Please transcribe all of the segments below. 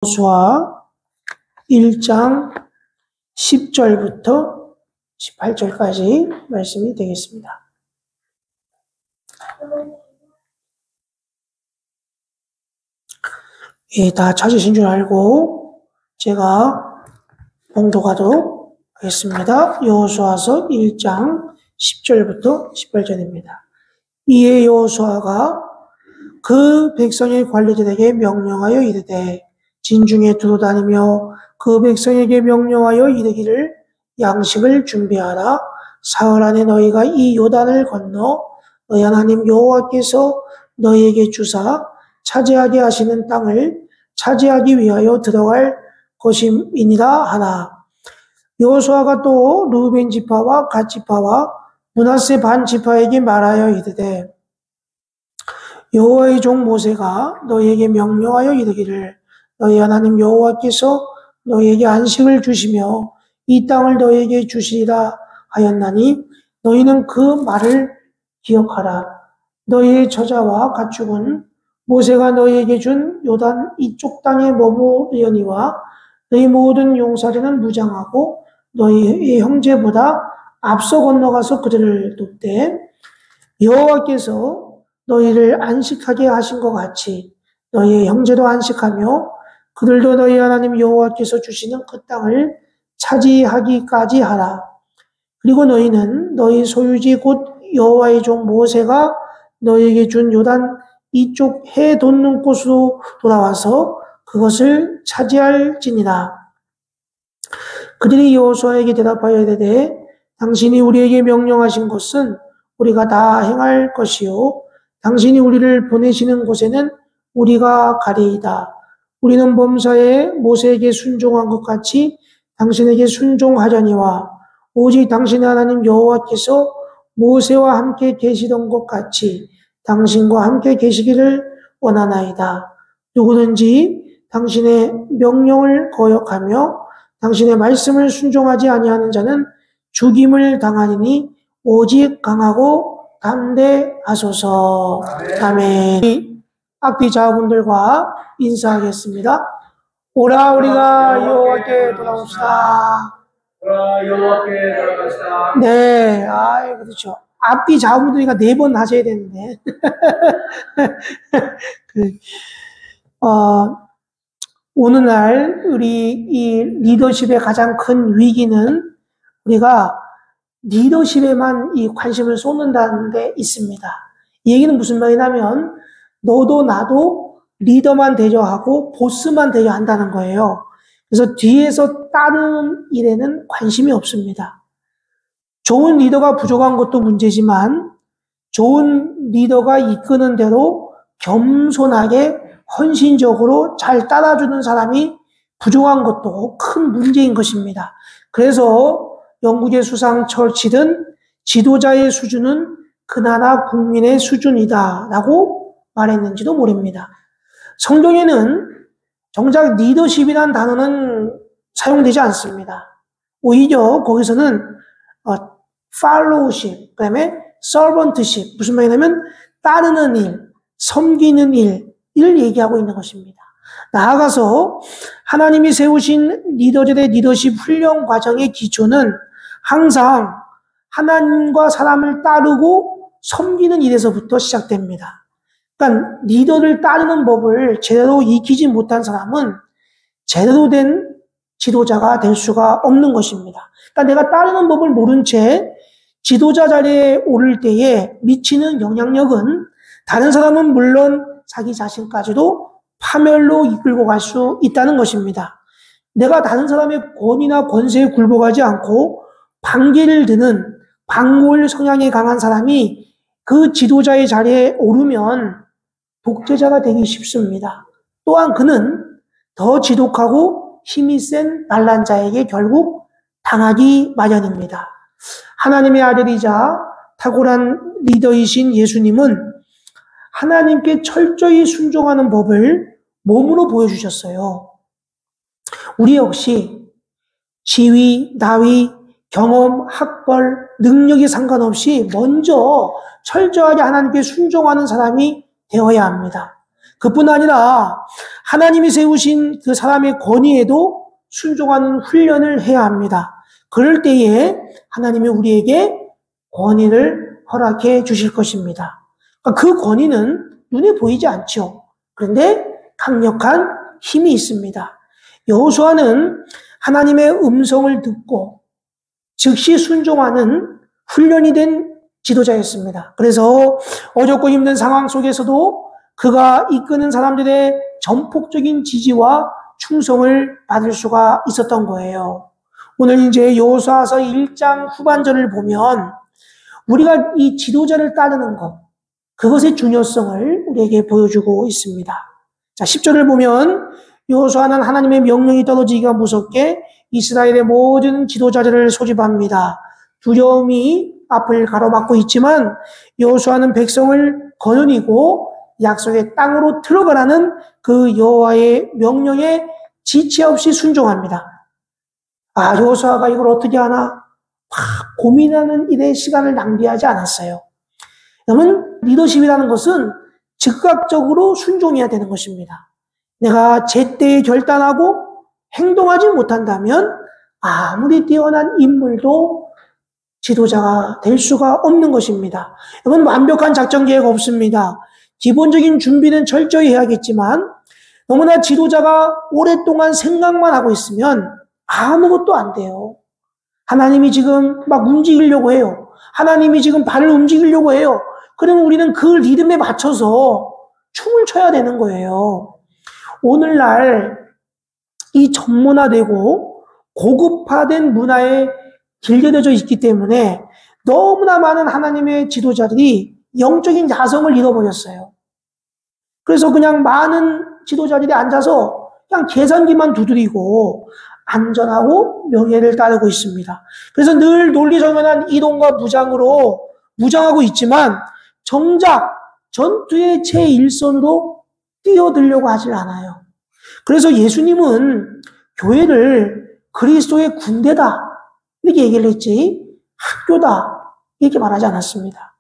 여호수아 1장 10절부터 18절까지 말씀이 되겠습니다. 예, 다 찾으신 줄 알고 제가 봉독하도록 하겠습니다. 여호수아서 1장 10절부터 18절입니다. 이에 여호수아가 그 백성의 관리들에게 명령하여 이르되 진중에 두루 다니며 그 백성에게 명령하여 이르기를 양식을 준비하라. 사흘 안에 너희가 이 요단을 건너 너희 하나님 여호와께서 너희에게 주사 차지하게 하시는 땅을 차지하기 위하여 들어갈 것임이니라 하나. 여호수아가 또 르우벤 지파와 갓 지파와 므낫세 반 지파에게 말하여 이르되 여호와의 종 모세가 너희에게 명령하여 이르기를 너희 하나님 여호와께서 너희에게 안식을 주시며 이 땅을 너희에게 주시리라 하였나니 너희는 그 말을 기억하라. 너희의 처자와 가축은 모세가 너희에게 준 요단 이쪽 땅에 머무르려니와 너희 모든 용사들은 무장하고 너희의 형제보다 앞서 건너가서 그들을 돕되 여호와께서 너희를 안식하게 하신 것 같이 너희의 형제도 안식하며 그들도 너희 하나님 여호와께서 주시는 그 땅을 차지하기까지 하라. 그리고 너희는 너희 소유지 곧 여호와의 종 모세가 너희에게 준 요단 이쪽 해 돋는 곳으로 돌아와서 그것을 차지할지니라. 그들이 여호수아에게 대답하여 이르되 당신이 우리에게 명령하신 것은 우리가 다 행할 것이요 당신이 우리를 보내시는 곳에는 우리가 가리이다. 우리는 범사에 모세에게 순종한 것 같이 당신에게 순종하려니와 오직 당신의 하나님 여호와께서 모세와 함께 계시던 것 같이 당신과 함께 계시기를 원하나이다. 누구든지 당신의 명령을 거역하며 당신의 말씀을 순종하지 아니하는 자는 죽임을 당하리니 오직 강하고 담대하소서. 아멘. 악기 자분들과 인사하겠습니다. 오라 우리가 여호와께 돌아옵시다. 오라 여호와께 돌아갑시다. 네, 그렇죠. 앞뒤 자분들이니까 4번 하셔야 되는데. 오늘날 우리 이 리더십의 가장 큰 위기는 우리가 리더십에만 이 관심을 쏟는다는 데 있습니다. 이 얘기는 무슨 말이냐면 너도 나도 리더만 되려 하고 보스만 되려 한다는 거예요. 그래서 뒤에서 다른 일에는 관심이 없습니다. 좋은 리더가 부족한 것도 문제지만 좋은 리더가 이끄는 대로 겸손하게 헌신적으로 잘 따라주는 사람이 부족한 것도 큰 문제인 것입니다. 그래서 영국의 수상 철치든 지도자의 수준은 그 나라 국민의 수준이다 라고 말했는지도 모릅니다. 성경에는 정작 리더십이라는 단어는 사용되지 않습니다. 오히려 거기서는 fellowship, 그 다음에 servantship, 무슨 말이냐면 따르는 일, 섬기는 일을 얘기하고 있는 것입니다. 나아가서 하나님이 세우신 리더들의 리더십 훈련 과정의 기초는 항상 하나님과 사람을 따르고 섬기는 일에서부터 시작됩니다. 그러니까 리더를 따르는 법을 제대로 익히지 못한 사람은 제대로 된 지도자가 될 수가 없는 것입니다. 그러니까 내가 따르는 법을 모른 채 지도자 자리에 오를 때에 미치는 영향력은 다른 사람은 물론 자기 자신까지도 파멸로 이끌고 갈 수 있다는 것입니다. 내가 다른 사람의 권위나 권세에 굴복하지 않고 반기를 드는 반골 성향이 강한 사람이 그 지도자의 자리에 오르면 독재자가 되기 쉽습니다. 또한 그는 더 지독하고 힘이 센 반란자에게 결국 당하기 마련입니다. 하나님의 아들이자 탁월한 리더이신 예수님은 하나님께 철저히 순종하는 법을 몸으로 보여주셨어요. 우리 역시 지위, 나위, 경험, 학벌, 능력에 상관없이 먼저 철저하게 하나님께 순종하는 사람이 되어야 합니다. 그뿐 아니라 하나님이 세우신 그 사람의 권위에도 순종하는 훈련을 해야 합니다. 그럴 때에 하나님이 우리에게 권위를 허락해 주실 것입니다. 그 권위는 눈에 보이지 않죠. 그런데 강력한 힘이 있습니다. 여호수아는 하나님의 음성을 듣고 즉시 순종하는 훈련이 된 지도자였습니다. 그래서 어렵고 힘든 상황 속에서도 그가 이끄는 사람들의 전폭적인 지지와 충성을 받을 수가 있었던 거예요. 오늘 이제 여호수아서 1장 후반절을 보면 우리가 이 지도자를 따르는 것, 그것의 중요성을 우리에게 보여주고 있습니다. 자, 10절을 보면 여호수아는 하나님의 명령이 떨어지기가 무섭게 이스라엘의 모든 지도자들을 소집합니다. 두려움이 앞을 가로막고 있지만 여호수아는 백성을 거느리고 약속의 땅으로 들어가라는 그 여호와의 명령에 지체 없이 순종합니다. 여호수아가 이걸 어떻게 하나 고민하는 일에 시간을 낭비하지 않았어요. 그러면 리더십이라는 것은 즉각적으로 순종해야 되는 것입니다. 내가 제때에 결단하고 행동하지 못한다면 아무리 뛰어난 인물도 지도자가 될 수가 없는 것입니다. 이건 완벽한 작전 계획 없습니다. 기본적인 준비는 철저히 해야겠지만 너무나 지도자가 오랫동안 생각만 하고 있으면 아무것도 안 돼요. 하나님이 지금 막 움직이려고 해요. 하나님이 지금 발을 움직이려고 해요. 그러면 우리는 그 리듬에 맞춰서 춤을 춰야 되는 거예요. 오늘날 이 전문화되고 고급화된 문화에 길들여져 있기 때문에 너무나 많은 하나님의 지도자들이 영적인 야성을 잃어버렸어요. 그래서 그냥 많은 지도자들이 앉아서 그냥 계산기만 두드리고 안전하고 명예를 따르고 있습니다. 그래서 늘 논리정연한 이동과 무장으로 무장하고 있지만 정작 전투의 제1선으로 뛰어들려고 하질 않아요. 그래서 예수님은 교회를 그리스도의 군대다 이렇게 얘기를 했지 학교다 이렇게 말하지 않았습니다.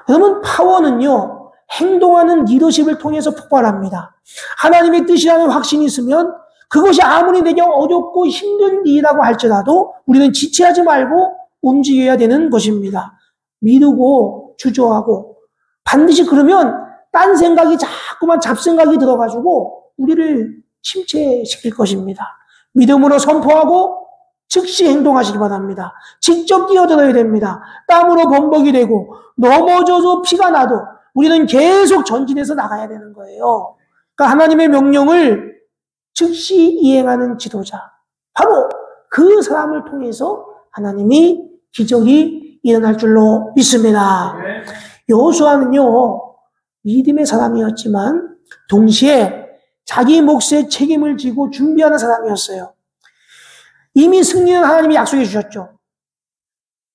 여러분 파워는요 행동하는 리더십을 통해서 폭발합니다. 하나님의 뜻이라는 확신이 있으면 그것이 아무리 내게 어렵고 힘든 일이라고 할지라도 우리는 지체하지 말고 움직여야 되는 것입니다. 미루고 주저하고 반드시 그러면 딴 생각이 자꾸만 잡생각이 들어가지고 우리를 침체시킬 것입니다. 믿음으로 선포하고 즉시 행동하시기 바랍니다. 직접 뛰어들어야 됩니다. 땀으로 범벅이 되고 넘어져서 피가 나도 우리는 계속 전진해서 나가야 되는 거예요. 그러니까 하나님의 명령을 즉시 이행하는 지도자. 바로 그 사람을 통해서 하나님이 기적이 일어날 줄로 믿습니다. 여호수아는요, 믿음의 사람이었지만 동시에 자기 몫의 책임을 지고 준비하는 사람이었어요. 이미 승리는 하나님이 약속해 주셨죠.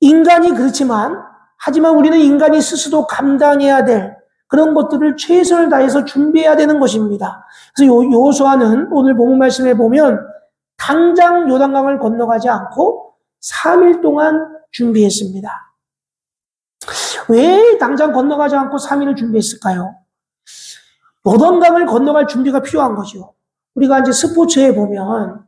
인간이 그렇지만 하지만 우리는 인간이 스스로 감당해야 될 그런 것들을 최선을 다해서 준비해야 되는 것입니다. 그래서 여호수아는 오늘 본문 말씀에 보면 당장 요단강을 건너가지 않고 3일 동안 준비했습니다. 왜 당장 건너가지 않고 3일을 준비했을까요? 요단강을 건너갈 준비가 필요한 거죠. 우리가 이제 스포츠에 보면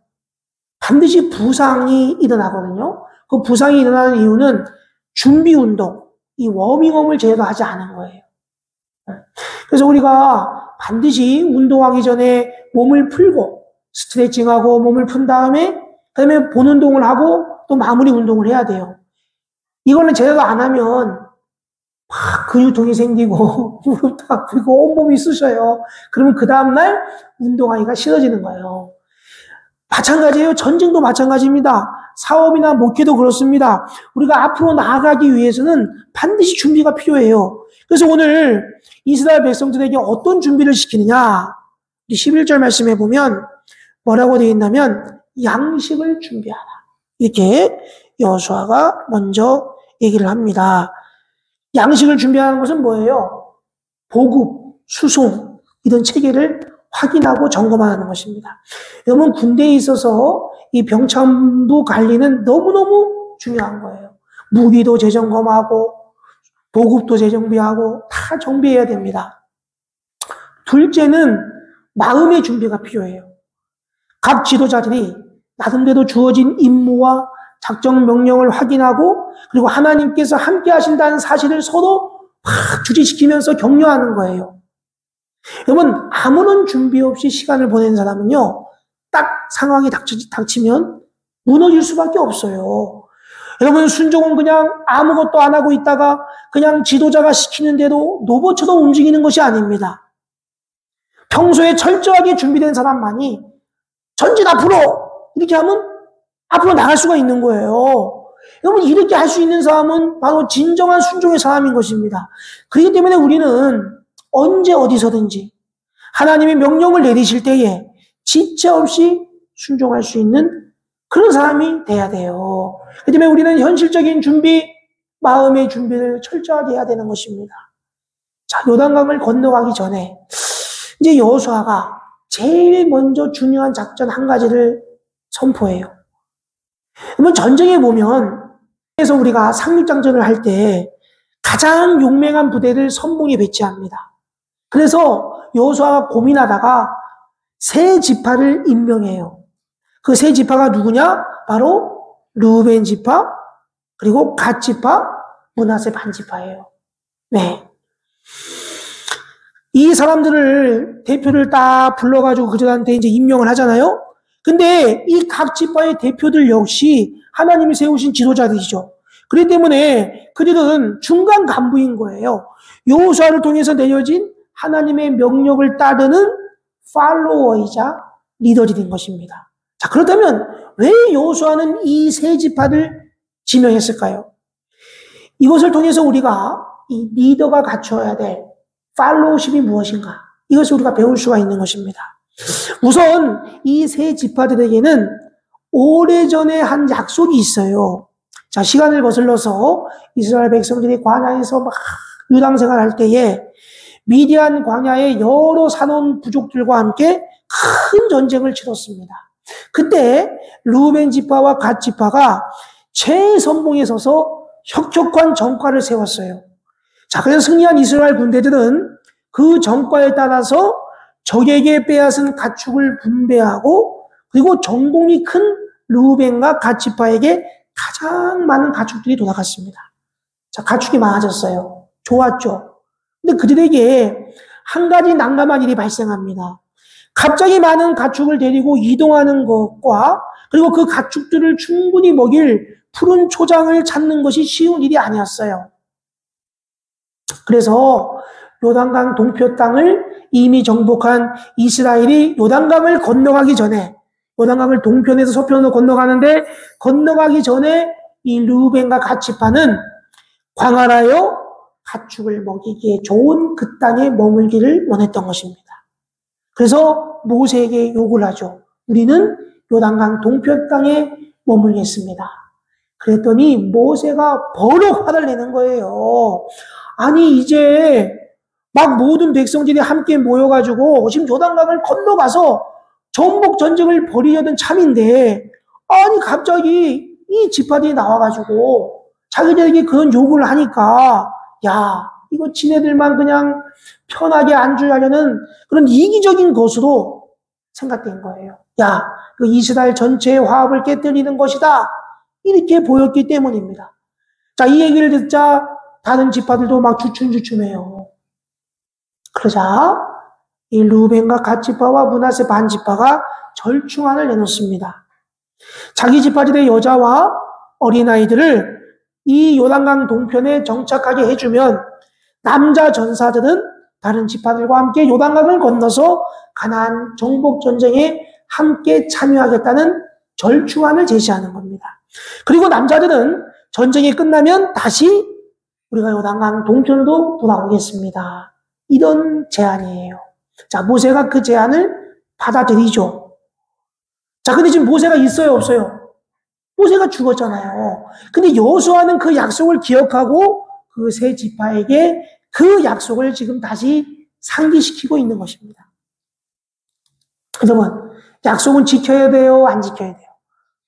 반드시 부상이 일어나거든요. 그 부상이 일어나는 이유는 준비 운동, 이 워밍업을 제대로 하지 않은 거예요. 그래서 우리가 반드시 운동하기 전에 몸을 풀고 스트레칭하고 몸을 푼 다음에 그다음에 본 운동을 하고 또 마무리 운동을 해야 돼요. 이거는 제대로 안 하면 막 근육통이 생기고 무릎도 아프고 온몸이 쑤셔요. 그러면 그 다음날 운동하기가 싫어지는 거예요. 마찬가지예요. 전쟁도 마찬가지입니다. 사업이나 목회도 그렇습니다. 우리가 앞으로 나아가기 위해서는 반드시 준비가 필요해요. 그래서 오늘 이스라엘 백성들에게 어떤 준비를 시키느냐? 11절 말씀해 보면 뭐라고 되어 있냐면 양식을 준비하라. 이렇게 여호수아가 먼저 얘기를 합니다. 양식을 준비하는 것은 뭐예요? 보급, 수송 이런 체계를 확인하고 점검하는 것입니다. 여러분 군대에 있어서 이 병참부 관리는 너무너무 중요한 거예요. 무기도 재점검하고 보급도 재정비하고 다 정비해야 됩니다. 둘째는 마음의 준비가 필요해요. 각 지도자들이 나름대로 주어진 임무와 작정 명령을 확인하고 그리고 하나님께서 함께 하신다는 사실을 서로 막 주지시키면서 격려하는 거예요. 여러분, 아무런 준비 없이 시간을 보내는 사람은요, 딱 상황이 닥치면 무너질 수밖에 없어요. 여러분, 순종은 그냥 아무것도 안 하고 있다가 그냥 지도자가 시키는 대로 로봇처럼 움직이는 것이 아닙니다. 평소에 철저하게 준비된 사람만이 전진 앞으로 이렇게 하면 앞으로 나갈 수가 있는 거예요. 여러분, 이렇게 할 수 있는 사람은 바로 진정한 순종의 사람인 것입니다. 그렇기 때문에 우리는 언제 어디서든지 하나님의 명령을 내리실 때에 지체 없이 순종할 수 있는 그런 사람이 돼야 돼요. 그렇기 때문에 우리는 현실적인 준비, 마음의 준비를 철저하게 해야 되는 것입니다. 자, 요단강을 건너가기 전에 이제 여호수아가 제일 먼저 중요한 작전 한 가지를 선포해요. 그러면 전쟁에 보면 그래서 우리가 상륙작전을 할 때 가장 용맹한 부대를 선봉에 배치합니다. 그래서 여호수아가 고민하다가 세 지파를 임명해요. 그 세 지파가 누구냐? 바로 르우벤 지파, 그리고 갓 지파, 므낫세 반 지파예요. 네. 이 사람들을 대표를 딱 불러가지고 그들한테 이제 임명을 하잖아요. 근데 이 각 지파의 대표들 역시 하나님이 세우신 지도자들이죠. 그렇기 때문에 그들은 중간 간부인 거예요. 여호수아를 통해서 내려진 하나님의 명령을 따르는 팔로워이자 리더들인 것입니다. 자, 그렇다면 왜 여호수아는 이 세 지파를 지명했을까요? 이것을 통해서 우리가 이 리더가 갖춰야 될 팔로우십이 무엇인가? 이것을 우리가 배울 수가 있는 것입니다. 우선 이 세 지파들에게는 오래전에 한 약속이 있어요. 자, 시간을 거슬러서 이스라엘 백성들이 광야에서 막 유당생활 할 때에 미디안 광야의 여러 산원 부족들과 함께 큰 전쟁을 치렀습니다. 그때 르우벤 지파와 갓 지파가 최선봉에 서서 혁혁한 전과를 세웠어요. 자, 그래서 승리한 이스라엘 군대들은 그 전과에 따라서 적에게 빼앗은 가축을 분배하고 그리고 정복이 큰 르우벤과 갓 지파에게 가장 많은 가축들이 돌아갔습니다. 자, 가축이 많아졌어요. 좋았죠. 근데 그들에게 한 가지 난감한 일이 발생합니다. 갑자기 많은 가축을 데리고 이동하는 것과 그리고 그 가축들을 충분히 먹일 푸른 초장을 찾는 것이 쉬운 일이 아니었어요. 그래서 요단강 동표 땅을 이미 정복한 이스라엘이 요단강을 건너가기 전에 요단강을 동편에서 서편으로 건너가는데 건너가기 전에 이 르우벤과 갓 지파는 광활하여 가축을 먹이기에 좋은 그 땅에 머물기를 원했던 것입니다. 그래서 모세에게 요구를 하죠. 우리는 요단강 동편 땅에 머물겠습니다. 그랬더니 모세가 버럭 화를 내는 거예요. 아니, 이제 막 모든 백성들이 함께 모여가지고 지금 요단강을 건너가서 정복 전쟁을 벌이려던 참인데, 아니, 갑자기 이 지파들이 나와가지고 자기들에게 그런 요구를 하니까, 야, 이거 지네들만 그냥 편하게 안주하려는 그런 이기적인 것으로 생각된 거예요. 야, 그 이스라엘 전체의 화합을 깨뜨리는 것이다. 이렇게 보였기 때문입니다. 자, 이 얘기를 듣자 다른 지파들도 막 주춤주춤해요. 그러자 이 르우벤과 갓 지파와 므낫세 반 지파가 절충안을 내놓습니다. 자기 지파들의 여자와 어린아이들을 이 요단강 동편에 정착하게 해주면 남자 전사들은 다른 지파들과 함께 요단강을 건너서 가나안 정복 전쟁에 함께 참여하겠다는 절충안을 제시하는 겁니다. 그리고 남자들은 전쟁이 끝나면 다시 우리가 요단강 동편으로 돌아오겠습니다. 이런 제안이에요. 자, 모세가 그 제안을 받아들이죠. 자, 근데 지금 모세가 있어요, 없어요? 모세가 죽었잖아요. 근데 여호수아는 그 약속을 기억하고 그 세 지파에게 그 약속을 지금 다시 상기시키고 있는 것입니다. 여러분, 약속은 지켜야 돼요, 안 지켜야 돼요?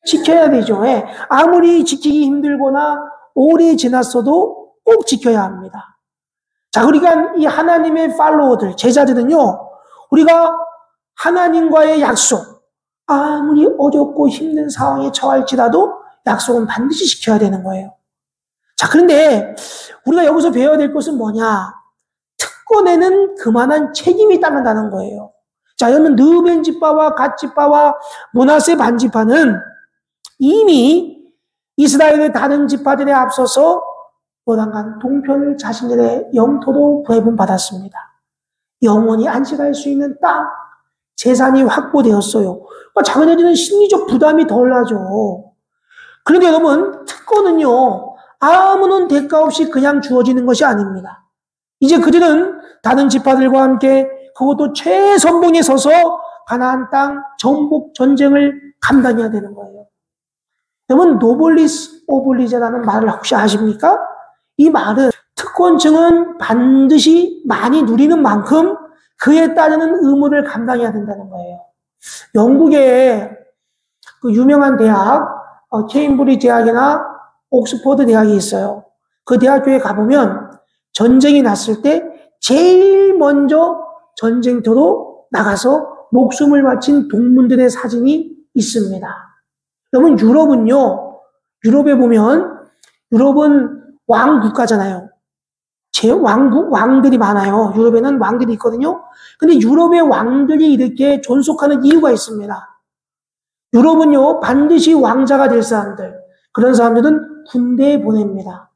지켜야 되죠. 예. 아무리 지키기 힘들거나 오래 지났어도 꼭 지켜야 합니다. 자, 그러니까 이 하나님의 팔로워들, 제자들은요, 우리가 하나님과의 약속, 아무리 어렵고 힘든 상황에 처할지라도 약속은 반드시 지켜야 되는 거예요. 자, 그런데 우리가 여기서 배워야 될 것은 뭐냐? 특권에는 그만한 책임이 따른다는 거예요. 자, 여러분, 르우벤 지파와 갓 지파와 므낫세 반 지파는 이미 이스라엘의 다른 지파들에 앞서서 요단강 동편을 자신들의 영토로 배분받았습니다. 영원히 안식할 수 있는 땅, 재산이 확보되었어요. 자기네들은 심리적 부담이 덜 나죠. 그런데 여러분, 특권은요, 아무런 대가 없이 그냥 주어지는 것이 아닙니다. 이제 그들은 다른 지파들과 함께 그것도 최선봉에 서서 가나안 땅 정복 전쟁을 감당해야 되는 거예요. 여러분, 노블리스 오블리제라는 말을 혹시 아십니까? 이 말은 특권층은 반드시 많이 누리는 만큼 그에 따르는 의무를 감당해야 된다는 거예요. 영국의 그 유명한 대학, 케임브리지 대학이나 옥스퍼드 대학이 있어요. 그 대학교에 가보면 전쟁이 났을 때 제일 먼저 전쟁터로 나가서 목숨을 바친 동문들의 사진이 있습니다. 여러분, 유럽에 보면, 유럽은 왕 국가잖아요. 왕들이 많아요. 유럽에는 왕들이 있거든요. 근데 유럽의 왕들이 이렇게 존속하는 이유가 있습니다. 유럽은요, 반드시 왕자가 될 사람들, 그런 사람들은 군대에 보냅니다.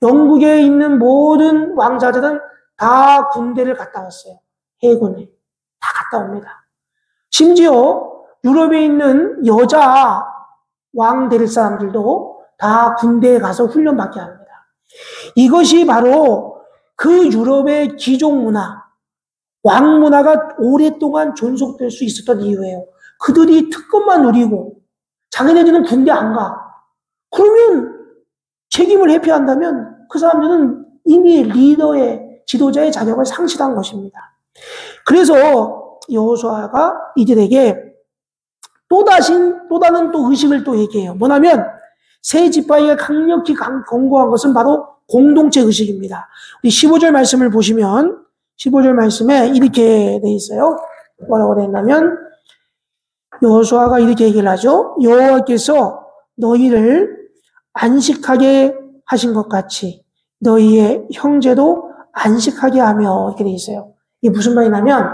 영국에 있는 모든 왕자들은 다 군대를 갔다 왔어요. 해군에. 다 갔다 옵니다. 심지어 유럽에 있는 여자 왕 될 사람들도 다 군대에 가서 훈련받게 합니다. 이것이 바로 그 유럽의 귀족 문화, 왕 문화가 오랫동안 존속될 수 있었던 이유예요. 그들이 특권만 누리고 자기네들은 군대 안 가. 그러면 책임을 회피한다면 그 사람들은 이미 리더의, 지도자의 자격을 상실한 것입니다. 그래서 여호수아가 이들에게 또 다른 의식을 또 얘기해요. 뭐냐면 세 지파에게 강력히 권고한 것은 바로 공동체 의식입니다. 우리 15절 말씀을 보시면 15절 말씀에 이렇게 돼 있어요. 뭐라고 돼 있냐면 여호수아가 이렇게 얘기를 하죠. 여호와께서 너희를 안식하게 하신 것 같이 너희의 형제도 안식하게 하며 이렇게 돼 있어요. 이게 무슨 말이냐면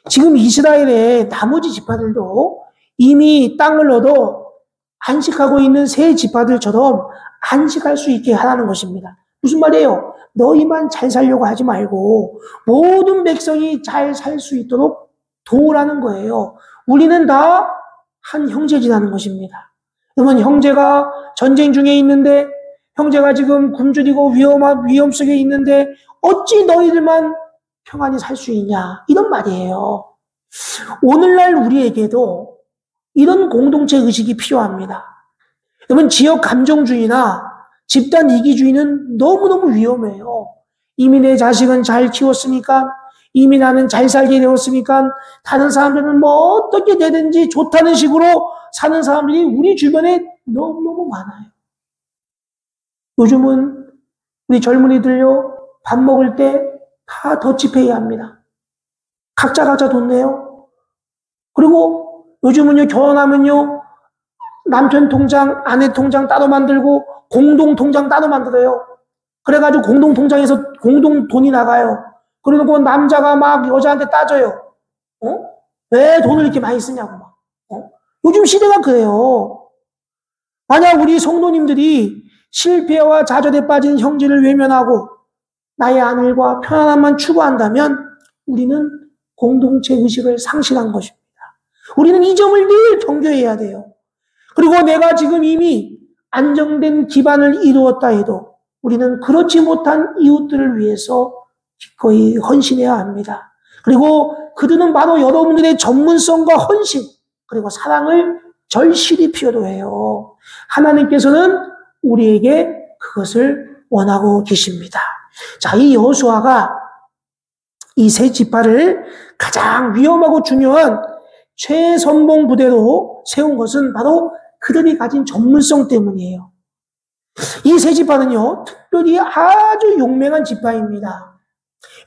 지금 이스라엘의 나머지 지파들도 이미 땅을 얻어 안식하고 있는 세 지파들처럼 안식할 수 있게 하라는 것입니다. 무슨 말이에요? 너희만 잘 살려고 하지 말고 모든 백성이 잘 살 수 있도록 도우라는 거예요. 우리는 다 한 형제지라는 것입니다. 그러면 형제가 전쟁 중에 있는데 형제가 지금 굶주리고 위험 속에 있는데 어찌 너희들만 평안히 살 수 있냐? 이런 말이에요. 오늘날 우리에게도 이런 공동체 의식이 필요합니다. 여러분, 지역 감정주의나 집단 이기주의는 너무너무 위험해요. 이미 내 자식은 잘 키웠으니까, 이미 나는 잘 살게 되었으니까, 다른 사람들은 뭐 어떻게 되든지 좋다는 식으로 사는 사람들이 우리 주변에 너무너무 많아요. 요즘은 우리 젊은이들요, 밥 먹을 때 다 더치페이 합니다. 각자 돈 내요. 그리고 요즘은요, 결혼하면요, 남편 통장, 아내 통장 따로 만들고 공동 통장 따로 만들어요. 그래가지고 공동 통장에서 공동 돈이 나가요. 그리고 남자가 막 여자한테 따져요. 왜 돈을 이렇게 많이 쓰냐고 막. 요즘 시대가 그래요. 만약 우리 성도님들이 실패와 좌절에 빠진 형제를 외면하고 나의 안일과 편안함만 추구한다면 우리는 공동체 의식을 상실한 것입니다. 우리는 이 점을 늘 경계해야 돼요. 그리고 내가 지금 이미 안정된 기반을 이루었다 해도 우리는 그렇지 못한 이웃들을 위해서 기꺼이 헌신해야 합니다. 그리고 그들은 바로 여러분들의 전문성과 헌신 그리고 사랑을 절실히 필요로 해요. 하나님께서는 우리에게 그것을 원하고 계십니다. 자, 이 여호수아가 이 세 지파를 가장 위험하고 중요한 최선봉 부대로 세운 것은 바로 그들이 가진 전문성 때문이에요. 이 세 지파는요, 특별히 아주 용맹한 지파입니다.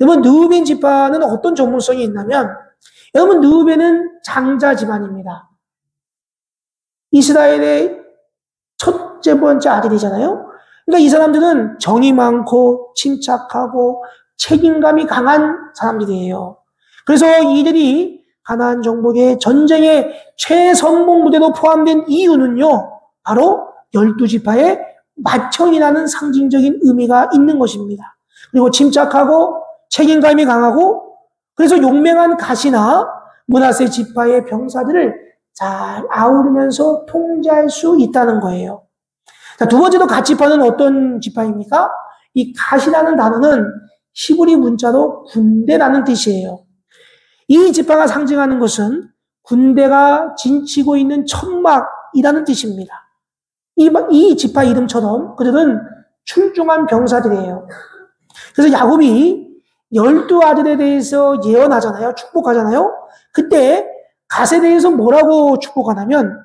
여러분, 르우벤 지파는 어떤 전문성이 있냐면 여러분, 르우벤은 장자 집안입니다. 이스라엘의 첫째 번째 아들이잖아요. 그러니까 이 사람들은 정이 많고 침착하고 책임감이 강한 사람들이에요. 그래서 이들이 가나안 정복의 전쟁의 최선봉 무대로 포함된 이유는요, 바로 12지파의 맏형이라는 상징적인 의미가 있는 것입니다. 그리고 침착하고 책임감이 강하고, 그래서 용맹한 가시나 므낫세 지파의 병사들을 잘 아우르면서 통제할 수 있다는 거예요. 자, 두 번째로 갓지파는 어떤 지파입니까? 이 갓이라는 단어는 히브리 문자로 군대라는 뜻이에요. 이 지파가 상징하는 것은 군대가 진치고 있는 천막이라는 뜻입니다. 이 지파 이름처럼 그들은 출중한 병사들이에요. 그래서 야곱이 12아들에 대해서 예언하잖아요. 축복하잖아요. 그때 갓에 대해서 뭐라고 축복하냐면,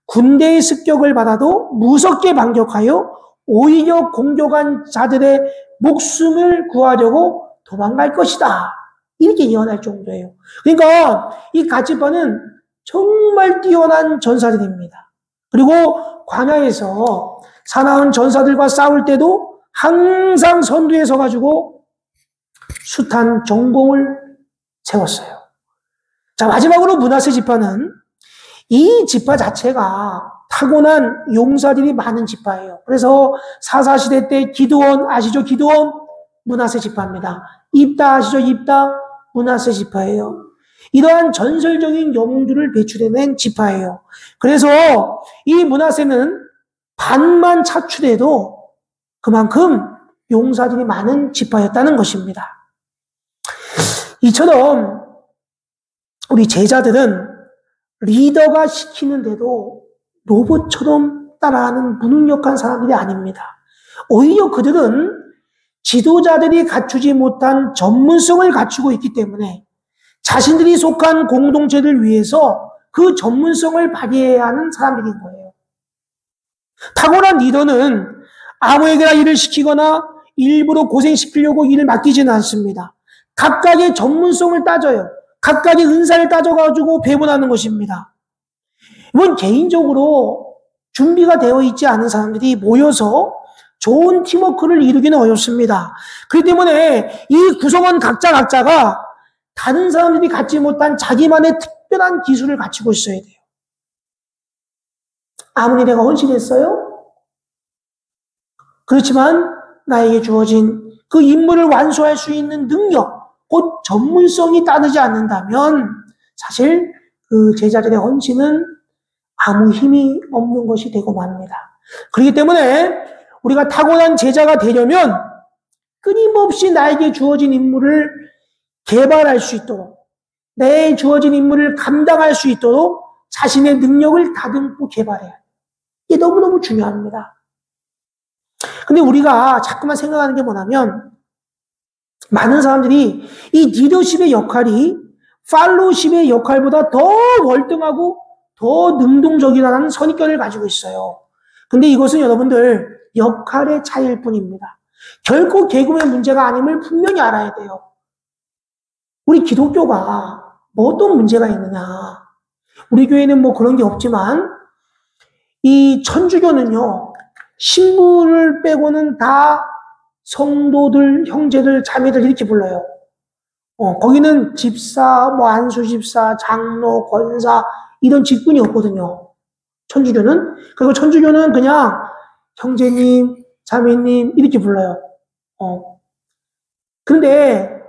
군대의 습격을 받아도 무섭게 반격하여 오히려 공격한 자들의 목숨을 구하려고 도망갈 것이다. 이렇게 예언할 정도예요. 그러니까 이 갓지파는 정말 뛰어난 전사들입니다. 그리고 광야에서 사나운 전사들과 싸울 때도 항상 선두에 서가지고 숱한 전공을 세웠어요. 자, 마지막으로 므낫세 지파는 이 지파 자체가 타고난 용사들이 많은 지파예요. 그래서 사사시대 때 기드온 아시죠? 기드온 므낫세 지파입니다. 입다 아시죠? 입다 므낫세 지파예요. 이러한 전설적인 영웅들을 배출해낸 지파예요. 그래서 이 므낫세는 반만 차출해도 그만큼 용사들이 많은 지파였다는 것입니다. 이처럼 우리 제자들은 리더가 시키는데도 로봇처럼 따라하는 무능력한 사람들이 아닙니다. 오히려 그들은 지도자들이 갖추지 못한 전문성을 갖추고 있기 때문에 자신들이 속한 공동체를 위해서 그 전문성을 발휘해야 하는 사람들인 거예요. 탁월한 리더는 아무에게나 일을 시키거나 일부러 고생시키려고 일을 맡기지는 않습니다. 각각의 전문성을 따져요. 각각의 은사를 따져가지고 배분하는 것입니다. 이건 개인적으로 준비가 되어 있지 않은 사람들이 모여서 좋은 팀워크를 이루기는 어렵습니다. 그렇기 때문에 이 구성원 각자가 다른 사람들이 갖지 못한 자기만의 특별한 기술을 갖추고 있어야 돼요. 아무리 내가 헌신했어요? 그렇지만 나에게 주어진 그 임무를 완수할 수 있는 능력, 곧 전문성이 따르지 않는다면 사실 그 제자들의 헌신은 아무 힘이 없는 것이 되고 맙니다. 그렇기 때문에 우리가 타고난 제자가 되려면 끊임없이 나에게 주어진 임무를 개발할 수 있도록, 내 주어진 임무를 감당할 수 있도록 자신의 능력을 다듬고 개발해야 해요. 이게 너무너무 중요합니다. 근데 우리가 자꾸만 생각하는 게 뭐냐면, 많은 사람들이 이 리더십의 역할이 팔로우십의 역할보다 더 월등하고 더 능동적이라는 선입견을 가지고 있어요. 근데 이것은 여러분들 역할의 차이일 뿐입니다. 결코 계급의 문제가 아님을 분명히 알아야 돼요. 우리 기독교가 뭐 어떤 문제가 있느냐. 우리 교회는 뭐 그런 게 없지만 이 천주교는요, 신부를 빼고는 다 성도들, 형제들, 자매들 이렇게 불러요. 거기는 집사, 뭐 안수집사, 장로, 권사 이런 직분이 없거든요. 천주교는. 그리고 천주교는 그냥 형제님, 자매님 이렇게 불러요. 그런데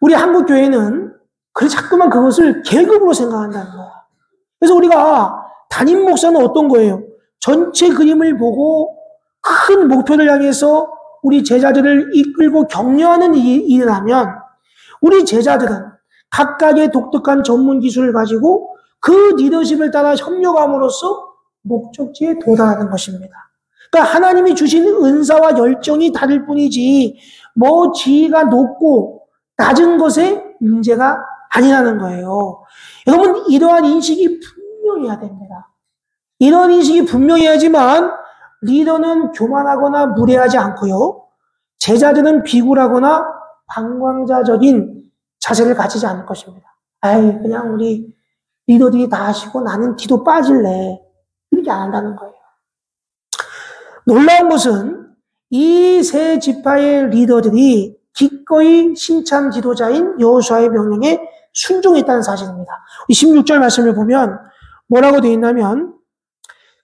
우리 한국 교회는 그래서 자꾸만 그것을 계급으로 생각한다는 거야. 그래서 우리가 담임 목사는 어떤 거예요? 전체 그림을 보고 큰 목표를 향해서 우리 제자들을 이끌고 격려하는 일을 하면 우리 제자들은 각각의 독특한 전문 기술을 가지고 그 리더십을 따라 협력함으로써 목적지에 도달하는 것입니다. 그러니까 하나님이 주신 은사와 열정이 다를 뿐이지 뭐 지위가 높고 낮은 것에 문제가 아니라는 거예요. 여러분, 이러한 인식이 분명해야 됩니다. 이런 인식이 분명해야지만 리더는 교만하거나 무례하지 않고요. 제자들은 비굴하거나 방광자적인 자세를 가지지 않을 것입니다. 아이, 그냥 우리 리더들이 다 하시고 나는 뒤도 빠질래. 이렇게 안 한다는 거예요. 놀라운 것은 이 세 지파의 리더들이 기꺼이 신참 지도자인 여호수아의 명령에 순종했다는 사실입니다. 16절 말씀을 보면 뭐라고 되어 있냐면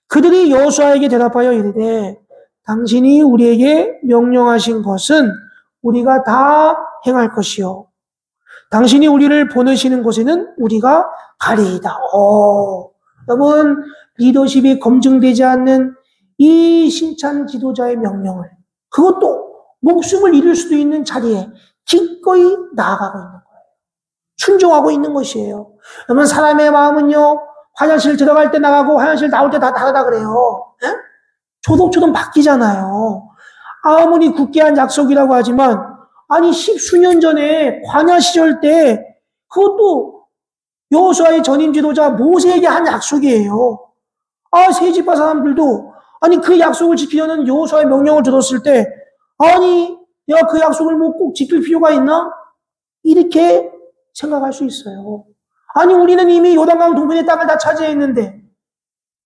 그들이 여호수아에게 대답하여 이르되 당신이 우리에게 명령하신 것은 우리가 다 행할 것이요 당신이 우리를 보내시는 곳에는 우리가 가리이다. 여러분, 리더십이 검증되지 않는 이 신참 지도자의 명령을, 그것도 목숨을 잃을 수도 있는 자리에 기꺼이 나아가고 있는 거예요. 순종하고 있는 것이에요. 여러분, 사람의 마음은요, 화장실 들어갈 때 나가고 화장실 나올 때 다 다르다 그래요. 에? 조동조동 바뀌잖아요. 아무리 굳게 한 약속이라고 하지만 아니 10수년 전에 광야 시절 때 그것도 여호수아의 전임 지도자 모세에게 한 약속이에요. 세 지파 사람들도 아니 그 약속을 지키려는 여호수아의 명령을 들었을 때 아니 내가 그 약속을 뭐 꼭 지킬 필요가 있나? 이렇게 생각할 수 있어요. 아니 우리는 이미 요단강 동편의 땅을 다 차지했는데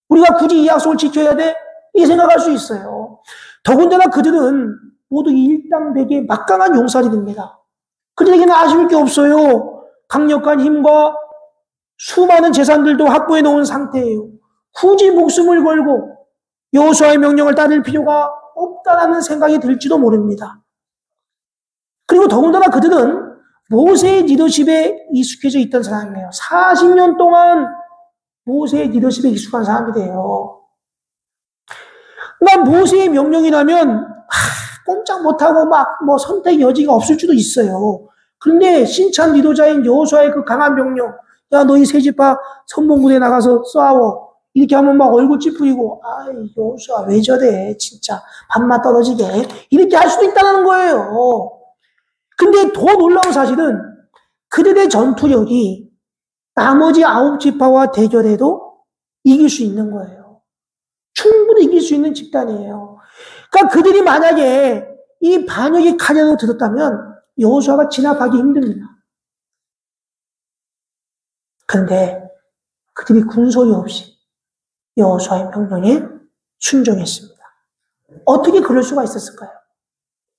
우리가 굳이 이 약속을 지켜야 돼? 이렇게 생각할 수 있어요. 더군다나 그들은 모두 일당백의 막강한 용사들입니다. 그들에게는 아쉬울 게 없어요. 강력한 힘과 수많은 재산들도 확보해 놓은 상태예요. 굳이 목숨을 걸고 여호수아의 명령을 따를 필요가 없다라는 생각이 들지도 모릅니다. 그리고 더군다나 그들은 모세의 리더십에 익숙해져 있던 사람이에요. 40년 동안 모세의 리더십에 익숙한 사람들이에요. 그러니까 모세의 명령이라면 꼼짝 못하고 선택 여지가 없을 수도 있어요. 그런데 신참 리더자인 여호수아의 그 강한 명령, 야 너희 세 지파 선봉부대에 나가서 싸워. 이렇게 하면 막 얼굴 찌푸리고 여호수아 왜 저래 진짜 밥맛 떨어지게 이렇게 할 수도 있다는 거예요. 근데 더 놀라운 사실은 그들의 전투력이 나머지 9지파와 대결해도 이길 수 있는 거예요. 충분히 이길 수 있는 집단이에요. 그러니까 그들이 만약에 이 반역의 칼이라도 들었다면 여호수아가 진압하기 힘듭니다. 그런데 그들이 군소리 없이 여호수아의 명령에 순종했습니다. 어떻게 그럴 수가 있었을까요?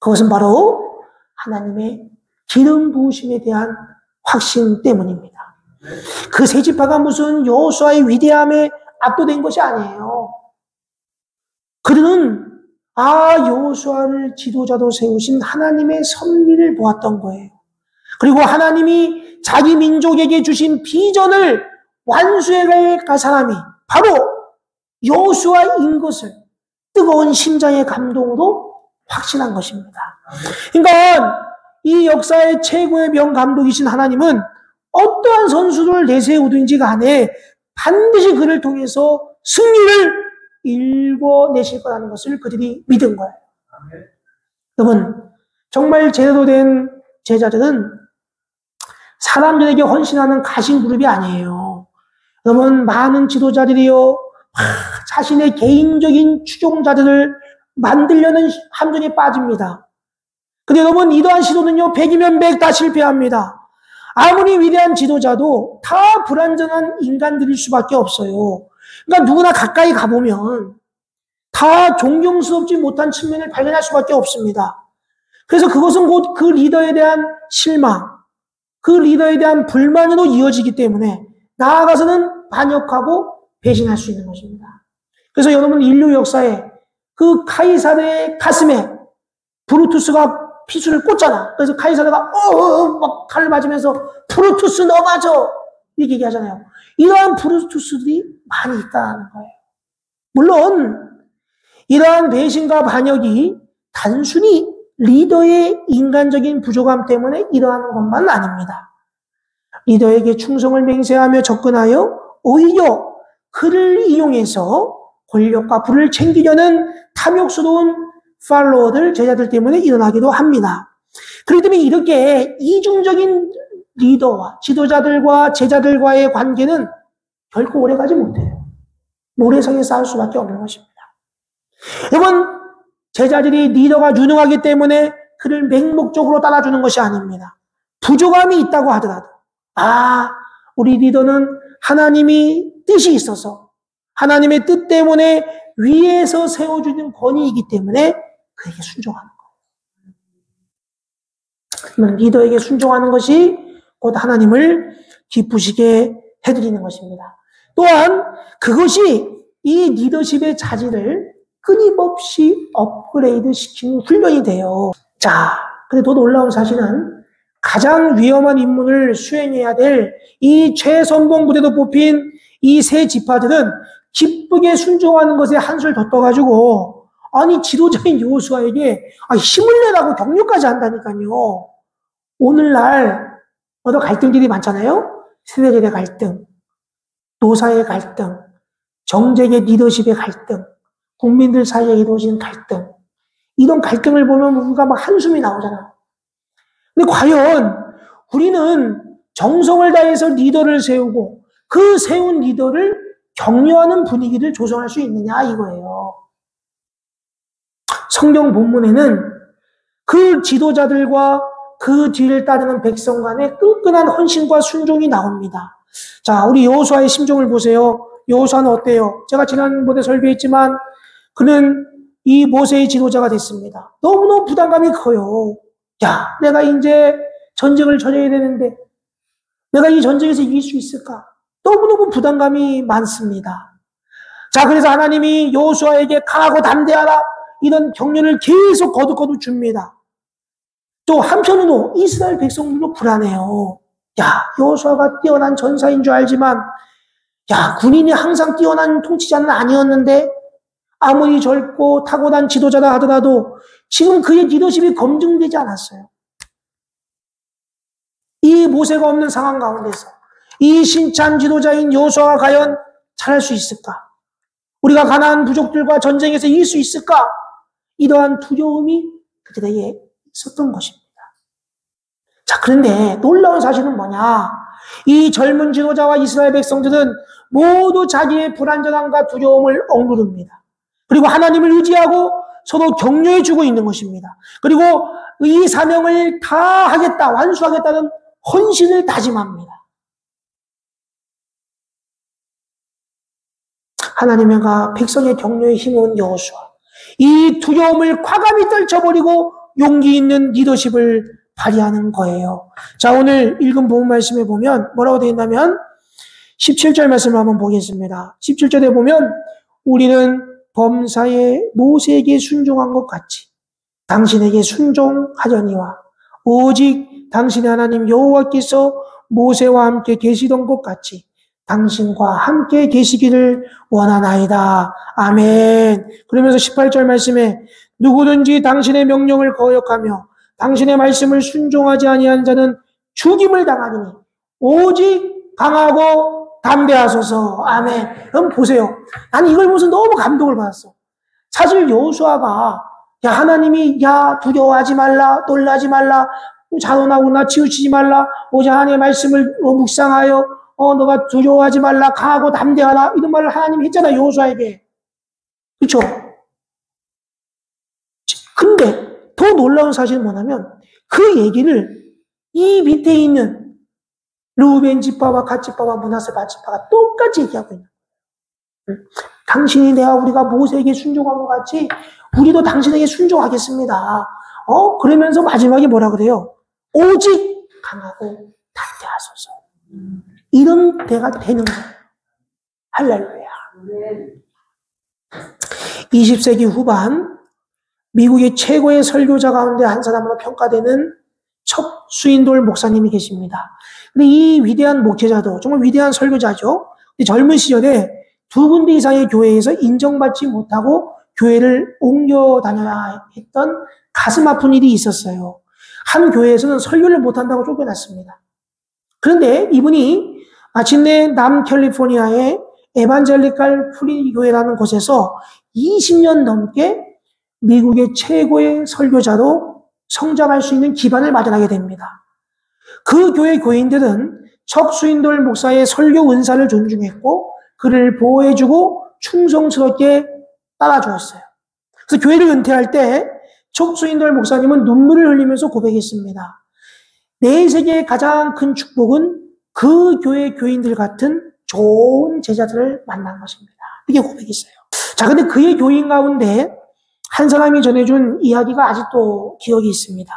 그것은 바로 하나님의 기름 부으심에 대한 확신 때문입니다. 그 세 지파가 무슨 여호수아의 위대함에 압도된 것이 아니에요. 그들은 여호수아를 지도자로 세우신 하나님의 섭리를 보았던 거예요. 그리고 하나님이 자기 민족에게 주신 비전을 완수해갈 사람이 바로 여호수아인 것을 뜨거운 심장의 감동으로 확신한 것입니다. 그러니까 이 역사의 최고의 명감독이신 하나님은 어떠한 선수를 내세우든지 간에 반드시 그를 통해서 승리를 읽어내실 거라는 것을 그들이 믿은 거예요. 여러분, 정말 제대로 된 제자들은 사람들에게 헌신하는 가신 그룹이 아니에요. 여러분, 많은 지도자들이요, 자신의 개인적인 추종자들을 만들려는 함정에 빠집니다. 근데 여러분, 이러한 시도는요, 100이면 100 다 실패합니다. 아무리 위대한 지도자도 다 불완전한 인간들일 수밖에 없어요. 그러니까 누구나 가까이 가보면 다 존경스럽지 못한 측면을 발견할 수밖에 없습니다. 그래서 그것은 곧 그 리더에 대한 실망, 그 리더에 대한 불만으로 이어지기 때문에 나아가서는 반역하고 배신할 수 있는 것입니다. 그래서 여러분 인류 역사에 그 카이사르의 가슴에 브루투스가 피수를 꽂잖아. 그래서 카이사르가 막 칼을 맞으면서 브루투스 너 맞아 이렇게 얘기하잖아요. 이러한 브루투스들이 많이 있다는 거예요. 물론 이러한 배신과 반역이 단순히 리더의 인간적인 부족함 때문에 일어나는 것만 아닙니다. 리더에게 충성을 맹세하며 접근하여 오히려 그를 이용해서 권력과 부를 챙기려는 탐욕스러운 팔로워들, 제자들 때문에 일어나기도 합니다. 그렇기 때문에 이렇게 이중적인 리더와 지도자들과 제자들과의 관계는 결코 오래가지 못해요. 모래성에 쌓을 수밖에 없는 것입니다. 여러분, 제자들이 리더가 유능하기 때문에 그를 맹목적으로 따라주는 것이 아닙니다. 부족함이 있다고 하더라도, 우리 리더는 하나님이 뜻이 있어서 하나님의 뜻 때문에 위에서 세워주는 권위이기 때문에 그에게 순종하는 거예요. 그러면 리더에게 순종하는 것이 곧 하나님을 기쁘시게 해드리는 것입니다. 또한 그것이 이 리더십의 자질을 끊임없이 업그레이드 시키는 훈련이 돼요. 자, 근데 더 놀라운 사실은 가장 위험한 임무를 수행해야 될 이 최선봉 부대도 뽑힌 이 세 지파들은 기쁘게 순종하는 것에 한술 더 떠가지고 지도자인 여호수아에게 힘을 내라고 격려까지 한다니까요. 오늘날 갈등들이 많잖아요. 세대간의 갈등, 노사의 갈등, 정책의 리더십의 갈등, 국민들 사이에 이루어지는 갈등. 이런 갈등을 보면 우리가 막 한숨이 나오잖아. 근데 과연 우리는 정성을 다해서 리더를 세우고 그 세운 리더를 격려하는 분위기를 조성할 수 있느냐 이거예요. 성경 본문에는 그 지도자들과 그 뒤를 따르는 백성 간의 끈끈한 헌신과 순종이 나옵니다. 자, 우리 여호수아의 심정을 보세요. 여호수아는 어때요? 제가 지난번에 설교했지만 그는 이 모세의 지도자가 됐습니다. 너무너무 부담감이 커요. 내가 이제 전쟁을 쳐야 되는데 내가 이 전쟁에서 이길 수 있을까? 너무너무 부담감이 많습니다. 자, 그래서 하나님이 여호수아에게 강하고 담대하라 이런 격려를 계속 거듭거듭 줍니다. 또 한편으로 이스라엘 백성들도 불안해요. 여호수아가 뛰어난 전사인 줄 알지만 군인이 항상 뛰어난 통치자는 아니었는데 아무리 젊고 타고난 지도자다 하더라도 지금 그의 리더십이 검증되지 않았어요. 이 모세가 없는 상황 가운데서 이 신참 지도자인 여호수아가 과연 잘할 수 있을까? 우리가 가나안 부족들과 전쟁에서 이길 수 있을까? 이러한 두려움이 그들에게 있었던 것입니다. 자, 그런데 놀라운 사실은 뭐냐? 이 젊은 지도자와 이스라엘 백성들은 모두 자기의 불안전함과 두려움을 억누릅니다. 그리고 하나님을 의지하고 서로 격려해주고 있는 것입니다. 그리고 이 사명을 다 하겠다, 완수하겠다는 헌신을 다짐합니다. 하나님과 백성의 격려에 힘은 여호수아. 이 두려움을 과감히 떨쳐버리고 용기 있는 리더십을 발휘하는 거예요. 자, 오늘 읽은 본문 말씀에 보면 뭐라고 되어 있냐면 17절 말씀을 한번 보겠습니다. 17절에 보면 우리는 범사에 모세에게 순종한 것 같이 당신에게 순종하려니와 오직 당신의 하나님 여호와께서 모세와 함께 계시던 것 같이 당신과 함께 계시기를 원하나이다. 아멘. 그러면서 18절 말씀에 누구든지 당신의 명령을 거역하며 당신의 말씀을 순종하지 아니한 자는 죽임을 당하리니 오직 강하고 담대하소서. 아멘. 그럼 보세요. 나는 이걸 보면서 너무 감동을 받았어. 사실 여호수아가 하나님이 두려워하지 말라, 놀라지 말라, 자원하거나 치우치지 말라, 오직 하나님의 말씀을 묵상하여 너가 두려워하지 말라, 강하고 담대하라 이런 말을 하나님이 했잖아 여호수아에게. 그렇죠? 근데 더 놀라운 사실은 뭐냐면 그 얘기를 이 밑에 있는 르우벤 지파와 갓 지파와 므낫세 반 지파가 똑같이 얘기하고 있는 거예요. 당신이 우리가 모세에게 순종한 것 같이 우리도 당신에게 순종하겠습니다. 그러면서 마지막에 뭐라 그래요? 오직 강하고 담대하소서. 이런 때가 되는 거예요. 할렐루야. 20세기 후반 미국의 최고의 설교자 가운데 한 사람으로 평가되는 척수인돌 목사님이 계십니다. 근데 이 위대한 목회자도 정말 위대한 설교자죠. 젊은 시절에 2군데 이상의 교회에서 인정받지 못하고 교회를 옮겨 다녀야 했던 가슴 아픈 일이 있었어요. 한 교회에서는 설교를 못한다고 쫓겨났습니다. 그런데 이분이 마침내 남캘리포니아의 에반젤리칼 프리 교회라는 곳에서 20년 넘게 미국의 최고의 설교자로 성장할 수 있는 기반을 마련하게 됩니다. 그 교회 교인들은 척수인돌 목사의 설교 은사를 존중했고 그를 보호해주고 충성스럽게 따라주었어요. 그래서 교회를 은퇴할 때 척수인돌 목사님은 눈물을 흘리면서 고백했습니다. 내 세계의 가장 큰 축복은 그 교회 교인들 같은 좋은 제자들을 만난 것입니다. 이게 고백이었어요. 자, 근데 그의 교인 가운데 한 사람이 전해준 이야기가 아직도 기억이 있습니다.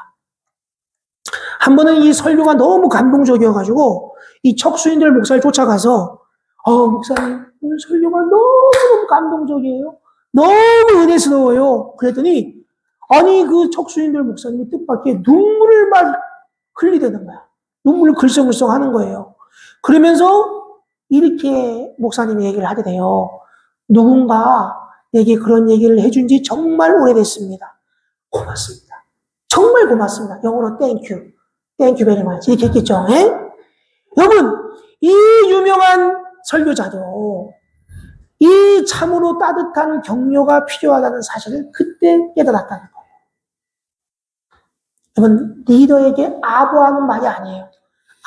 한 번은 이 설교가 너무 감동적이어가지고 이 척수인들 목사를 쫓아가서 목사님 오늘 설교가 너무 감동적이에요. 너무 은혜스러워요. 그랬더니 아니 그 척수인들 목사님이 뜻밖의 눈물을 막 흘리대는 거야. 눈물을 글썽글썽 하는 거예요. 그러면서 이렇게 목사님이 얘기를 하게 돼요. 누군가 내게 그런 얘기를 해준 지 정말 오래됐습니다. 고맙습니다. 정말 고맙습니다. 영어로 thank you. thank you very much. 이렇게 했겠죠. 에? 여러분, 이 유명한 설교자도 이 참으로 따뜻한 격려가 필요하다는 사실을 그때 깨달았다는 거예요. 여러분, 리더에게 아부하는 말이 아니에요.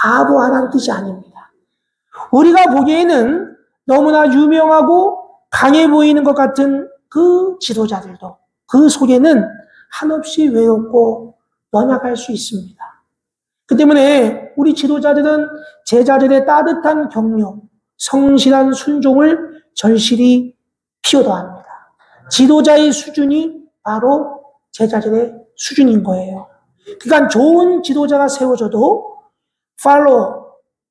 아부하라는 뜻이 아닙니다. 우리가 보기에는 너무나 유명하고 강해 보이는 것 같은 그 지도자들도 그 속에는 한없이 외롭고 연약할 수 있습니다. 그 때문에 우리 지도자들은 제자들의 따뜻한 격려, 성실한 순종을 절실히 필요로 합니다. 지도자의 수준이 바로 제자들의 수준인 거예요. 그러니까 좋은 지도자가 세워져도 팔로우,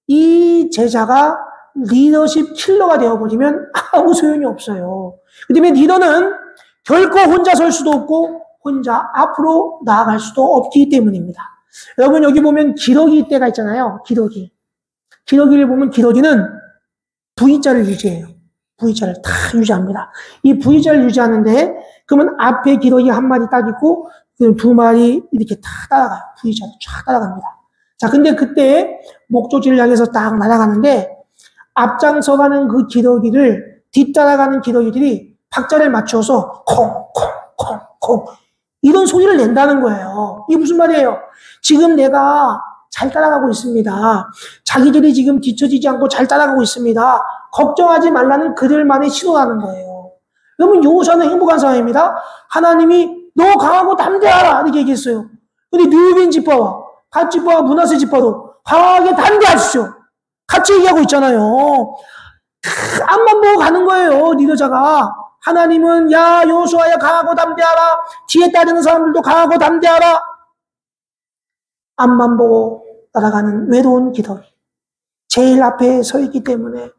이 제자가 리더십 킬러가 되어버리면 아무 소용이 없어요. 그 때문에 리더는 결코 혼자 설 수도 없고 혼자 앞으로 나아갈 수도 없기 때문입니다. 여러분 여기 보면 기러기 때가 있잖아요. 기러기를 보면 기러기는 V자를 유지해요. V자를 다 유지합니다. 이 V자를 유지하는데 그러면 앞에 기러기 한 마리 딱 있고 두 마리 이렇게 다 따라가요. V자로 쫙 따라갑니다. 자, 근데 그때 목적지를 향해서 딱 날아가는데 앞장서가는 그 기러기를 뒤따라가는 기러기들이 박자를 맞춰서 콩콩콩콩 이런 소리를 낸다는 거예요. 이게 무슨 말이에요? 지금 내가 잘 따라가고 있습니다. 자기들이 지금 뒤처지지 않고 잘 따라가고 있습니다. 걱정하지 말라는 그들만의 신호라는 거예요. 여러분 여호수아는 행복한 사람입니다. 하나님이 너 강하고 담대하라 이렇게 얘기했어요. 근데 르우벤 지파와 갓 지파와 므낫세 지파도 강하게 담대하십시오. 같이 얘기하고 있잖아요. 앞만 보고 가는 거예요. 리더자가. 하나님은 야 여호수아야 강하고 담대하라. 뒤에 따르는 사람들도 강하고 담대하라. 앞만 보고 따라가는 외로운 기러기. 제일 앞에 서 있기 때문에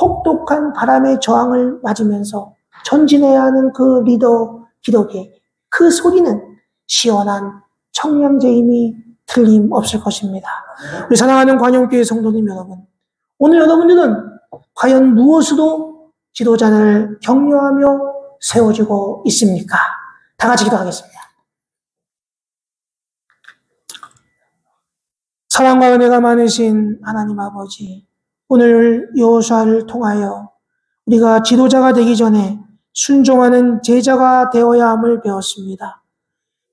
혹독한 바람의 저항을 맞으면서 전진해야 하는 그 리더 기러기에게 그 소리는 시원한 청량제임이 틀림없을 것입니다. 우리 사랑하는 관용교회 성도님 여러분, 오늘 여러분들은 과연 무엇으로 지도자를 격려하며 세워지고 있습니까? 다 같이 기도하겠습니다. 사랑과 은혜가 많으신 하나님 아버지, 오늘 여호수아를 통하여 우리가 지도자가 되기 전에 순종하는 제자가 되어야 함을 배웠습니다.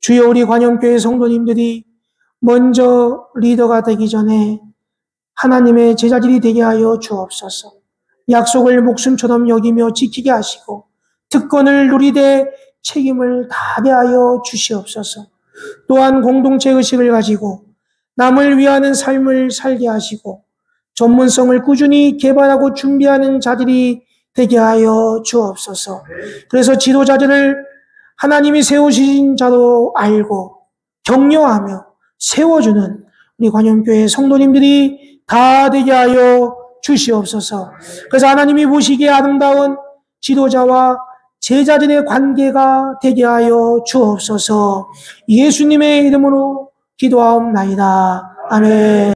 주여 우리 관용교회 성도님들이 먼저 리더가 되기 전에 하나님의 제자들이 되게 하여 주옵소서. 약속을 목숨처럼 여기며 지키게 하시고 특권을 누리되 책임을 다하게 하여 주시옵소서. 또한 공동체 의식을 가지고 남을 위하는 삶을 살게 하시고 전문성을 꾸준히 개발하고 준비하는 자들이 되게 하여 주옵소서. 그래서 지도자들을 하나님이 세우신 자로 알고 격려하며 세워주는 우리 관용교회 성도님들이 다 되게 하여 주시옵소서. 그래서 하나님이 보시기에 아름다운 지도자와 제자들의 관계가 되게 하여 주옵소서. 예수님의 이름으로 기도하옵나이다. 아멘.